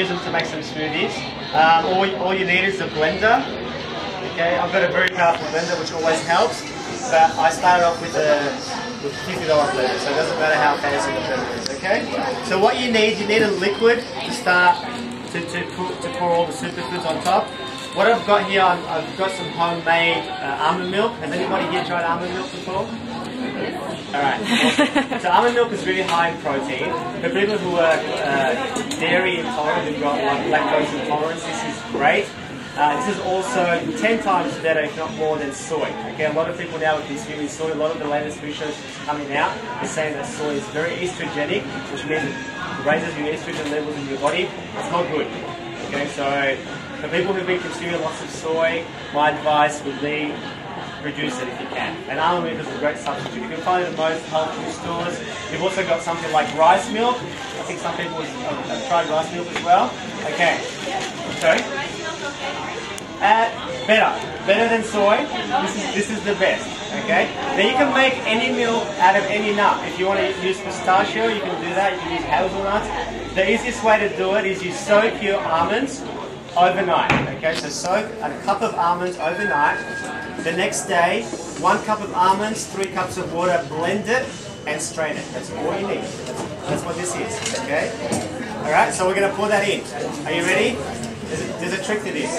use them to make some smoothies. All you need is a blender. Okay, I've got a very powerful blender which always helps, but I started off with a $50 blender, so it doesn't matter how fancy the blender is. Okay, so what you need a liquid to start to pour all the superfoods on top. What I've got here, I've got some homemade almond milk. Has anybody here tried almond milk before? Alright, awesome. So almond milk is really high in protein. For people who are dairy intolerant, who've got lactose intolerance, this is great. This is also 10 times better, if not more, than soy. Okay, a lot of people now are consuming soy. A lot of the latest research coming out is saying that soy is very estrogenic, which means it raises your estrogen levels in your body. It's not good. Okay, so for people who've been consuming lots of soy, my advice would be reduce it if you can. And almond milk is a great substitute. You can find it in most health food stores. You've also got something like rice milk. I think some people have tried rice milk as well. Okay. Sorry? Better than soy. This is the best. Okay. Now you can make any milk out of any nut. If you want to use pistachio, you can do that. You can use hazelnuts. The easiest way to do it is you soak your almonds overnight. Okay, so soak a cup of almonds overnight. The next day, 1 cup of almonds, 3 cups of water, blend it and strain it. That's all you need. That's what this is. Okay. All right. So we're going to pour that in. Are you ready? There's a trick to this.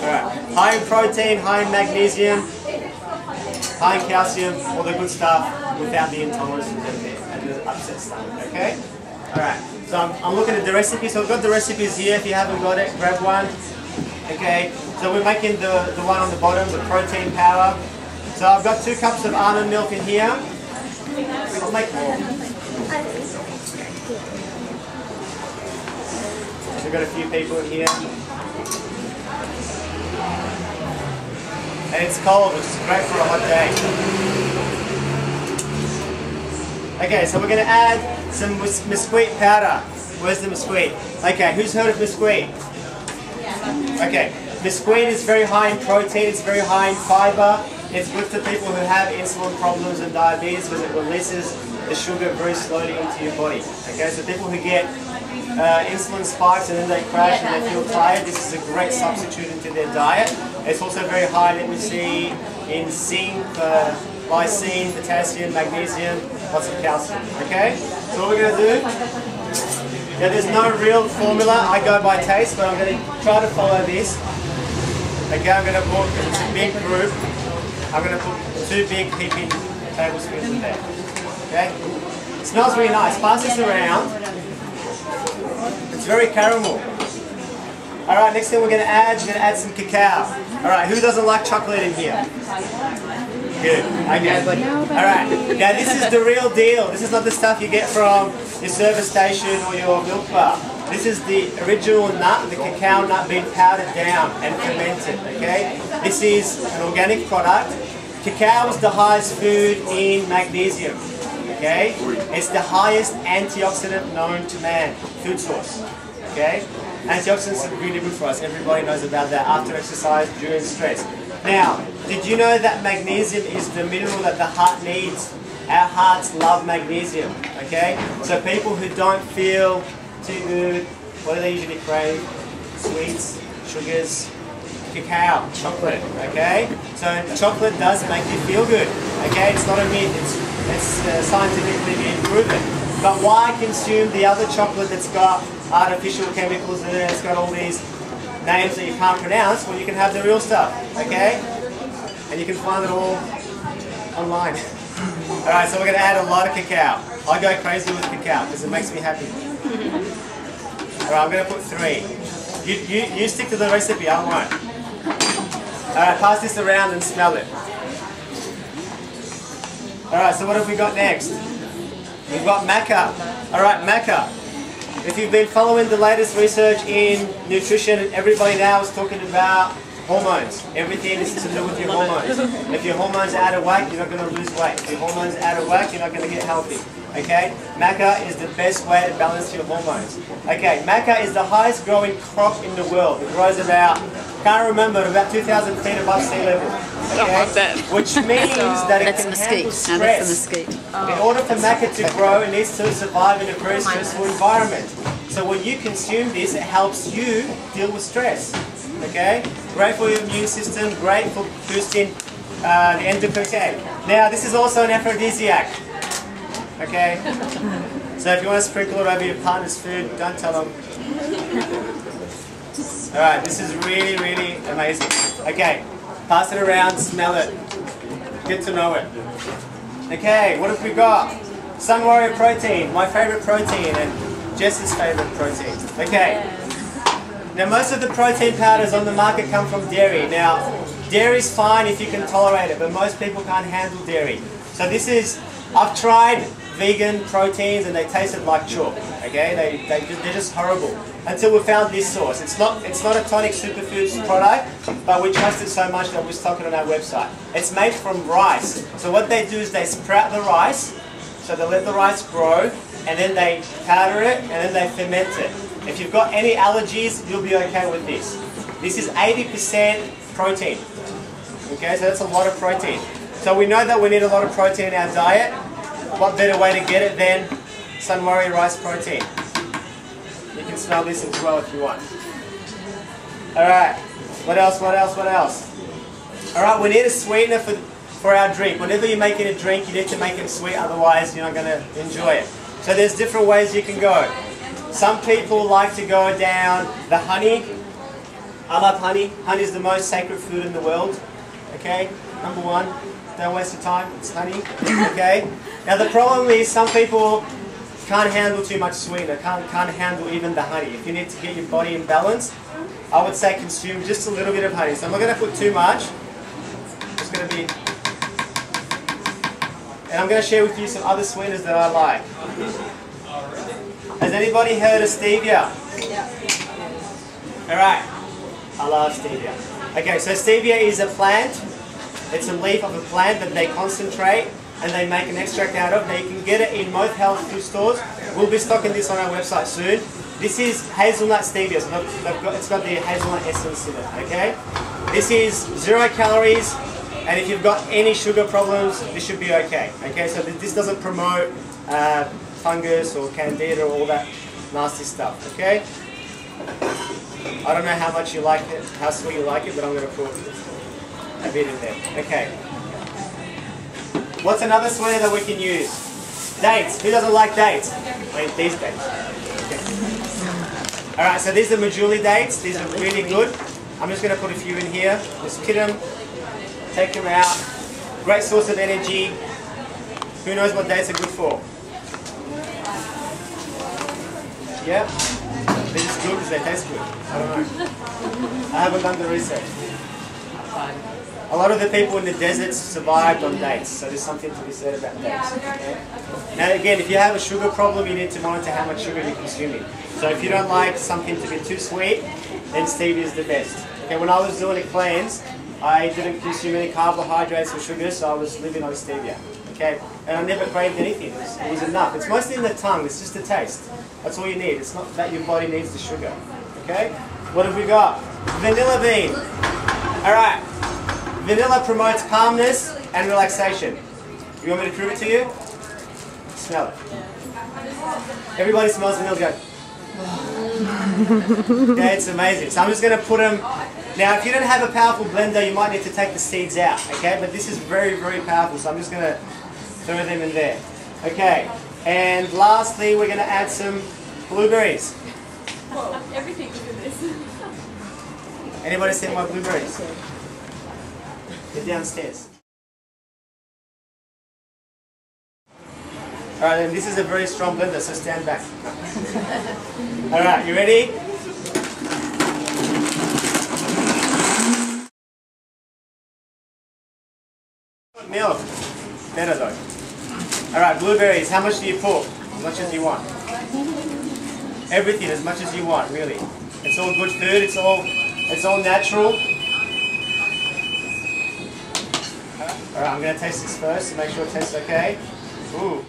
Alright, high in protein, high in magnesium, high in calcium, all the good stuff without the intolerances and the upset stomach, okay? Alright, so I'm looking at the recipe, so I've got the recipes here. If you haven't got it, grab one. Okay, so we're making the one on the bottom, the protein powder. So I've got 2 cups of almond milk in here. I'll make more. We've got a few people in here. And it's cold, which is great for a hot day. Okay, so we're going to add some mesquite powder. Where's the mesquite? Okay, who's heard of mesquite? Okay, mesquite is very high in protein, it's very high in fiber. It's good for people who have insulin problems and diabetes because it releases the sugar very slowly into your body. Okay, so people who get insulin spikes and then they crash and they feel tired, this is a great substitute into their diet. It's also very high, let me see, in zinc, lysine, potassium, magnesium, lots of calcium. Okay, so what we're going to do, yeah, there's no real formula, I go by taste, but I'm going to try to follow this. Okay, I'm going to put, it's a big group, I'm going to put 2 big heaping tablespoons in there. Okay, it smells really nice. Pass this around. It's very caramel. Alright, next thing we're going to add some cacao. Alright, who doesn't like chocolate in here? Good. Okay. Alright, now this is the real deal. This is not the stuff you get from your service station or your milk bar. This is the original nut, the cacao nut being powdered down and fermented. Okay? This is an organic product. Cacao is the highest food in magnesium. Okay? It's the highest antioxidant known to man, food source. Okay? Antioxidants are really good for us. Everybody knows about that after exercise, during stress. Now, did you know that magnesium is the mineral that the heart needs? Our hearts love magnesium. Okay? So people who don't feel too good, what do they usually crave? Sweets, sugars, cacao, chocolate. Okay? So chocolate does make you feel good. Okay? It's not a myth. It's scientifically been proven. But why consume the other chocolate that's got artificial chemicals in it, it's got all these names that you can't pronounce, when you can have the real stuff, okay? And you can find it all online. Alright, so we're going to add a lot of cacao. I go crazy with cacao because it makes me happy. Alright, I'm going to put 3. You stick to the recipe, I won't. Alright, pass this around and smell it. Alright, so what have we got next? We've got maca. Alright, maca. If you've been following the latest research in nutrition, everybody now is talking about hormones. Everything is to do with your hormones. If your hormones are out of whack, you're not going to lose weight. If your hormones are out of whack, you're not going to get healthy. Okay? Maca is the best way to balance your hormones. Okay, maca is the highest growing crop in the world. It grows about can't remember, about 2,000 feet above sea level. Okay? Which means that it can handle stress. In order for maca to grow, it needs to survive in a very stressful environment. So when you consume this, it helps you deal with stress. Okay? Great for your immune system, great for boosting the endocrine. Now, this is also an aphrodisiac. Okay? So if you want to sprinkle it over your partner's food, don't tell them. Alright, this is really, really amazing. Okay, pass it around, smell it. Get to know it. Okay, what have we got? Sun Warrior Protein, my favorite protein, and Jess's favorite protein. Okay. Now most of the protein powders on the market come from dairy. Now, dairy's fine if you can tolerate it, but most people can't handle dairy. So this is, I've tried vegan proteins and they tasted like chalk. Okay, they're just horrible. Until we found this source. It's not a Tonic Superfoods product, but we trust it so much that we stock it on our website. It's made from rice. So what they do is they sprout the rice, so they let the rice grow, and then they powder it, and then they ferment it. If you've got any allergies, you'll be okay with this. This is 80% protein. Okay, so that's a lot of protein. So we know that we need a lot of protein in our diet. What better way to get it than Sun Warrior rice protein? You can smell this as well if you want. Alright, what else? Alright, we need a sweetener for our drink. Whenever you're making a drink, you need to make it sweet, otherwise you're not going to enjoy it. So there's different ways you can go. Some people like to go down the honey. I love honey. Honey is the most sacred food in the world. Okay, number one. Don't waste your time, it's honey. Okay? Now the problem is some people can't handle too much sweetener, can't handle even the honey. If you need to get your body in balance, I would say consume just a little bit of honey. So I'm not going to put too much. It's going to be... And I'm going to share with you some other sweeteners that I like. Has anybody heard of stevia? Alright. I love stevia. Okay, so stevia is a plant. It's a leaf of a plant that they concentrate and they make an extract out of. Now you can get it in most health food stores. We'll be stocking this on our website soon. This is hazelnut stevia, so it's got the hazelnut essence in it, okay? This is 0 calories, and if you've got any sugar problems, this should be okay. Okay, so this doesn't promote fungus or candida or all that nasty stuff, okay? I don't know how much you like it, how sweet you like it, but I'm going to put a bit in there. Okay. What's another sweetener that we can use? Dates. Who doesn't like dates? Wait, these dates. Okay. Alright, so these are Majuli dates. These are really good. I'm just going to put a few in here. Just pit them, take them out. Great source of energy. Who knows what dates are good for? Yeah? They're just good because they taste good. I don't know. I haven't done the research. A lot of the people in the deserts survived on dates, so there's something to be said about dates. Okay? Now again, if you have a sugar problem, you need to monitor how much sugar you're consuming. So if you don't like something to be too sweet, then stevia is the best. Okay, when I was doing a cleanse, I didn't consume any carbohydrates or sugar, so I was living on stevia. Okay, and I never craved anything. It was enough. It's mostly in the tongue. It's just a taste. That's all you need. It's not that your body needs the sugar. Okay, what have we got? Vanilla bean. All right. Vanilla promotes calmness and relaxation. You want me to prove it to you? Smell it. Everybody smells vanilla. Go. Okay, it's amazing. So I'm just going to put them. Now, if you don't have a powerful blender, you might need to take the seeds out. Okay, but this is very, very powerful. So I'm just going to throw them in there. Okay, and lastly, we're going to add some blueberries. Whoa, everything's in this. Anybody seen my blueberries? They're downstairs. Alright, then this is a very strong blender, so stand back. Alright, you ready? Milk. Better though. Alright, blueberries. How much do you put? As much as you want. Everything, as much as you want, really. It's all good food, it's all natural. Alright, I'm going to taste this first to make sure it tastes okay. Ooh.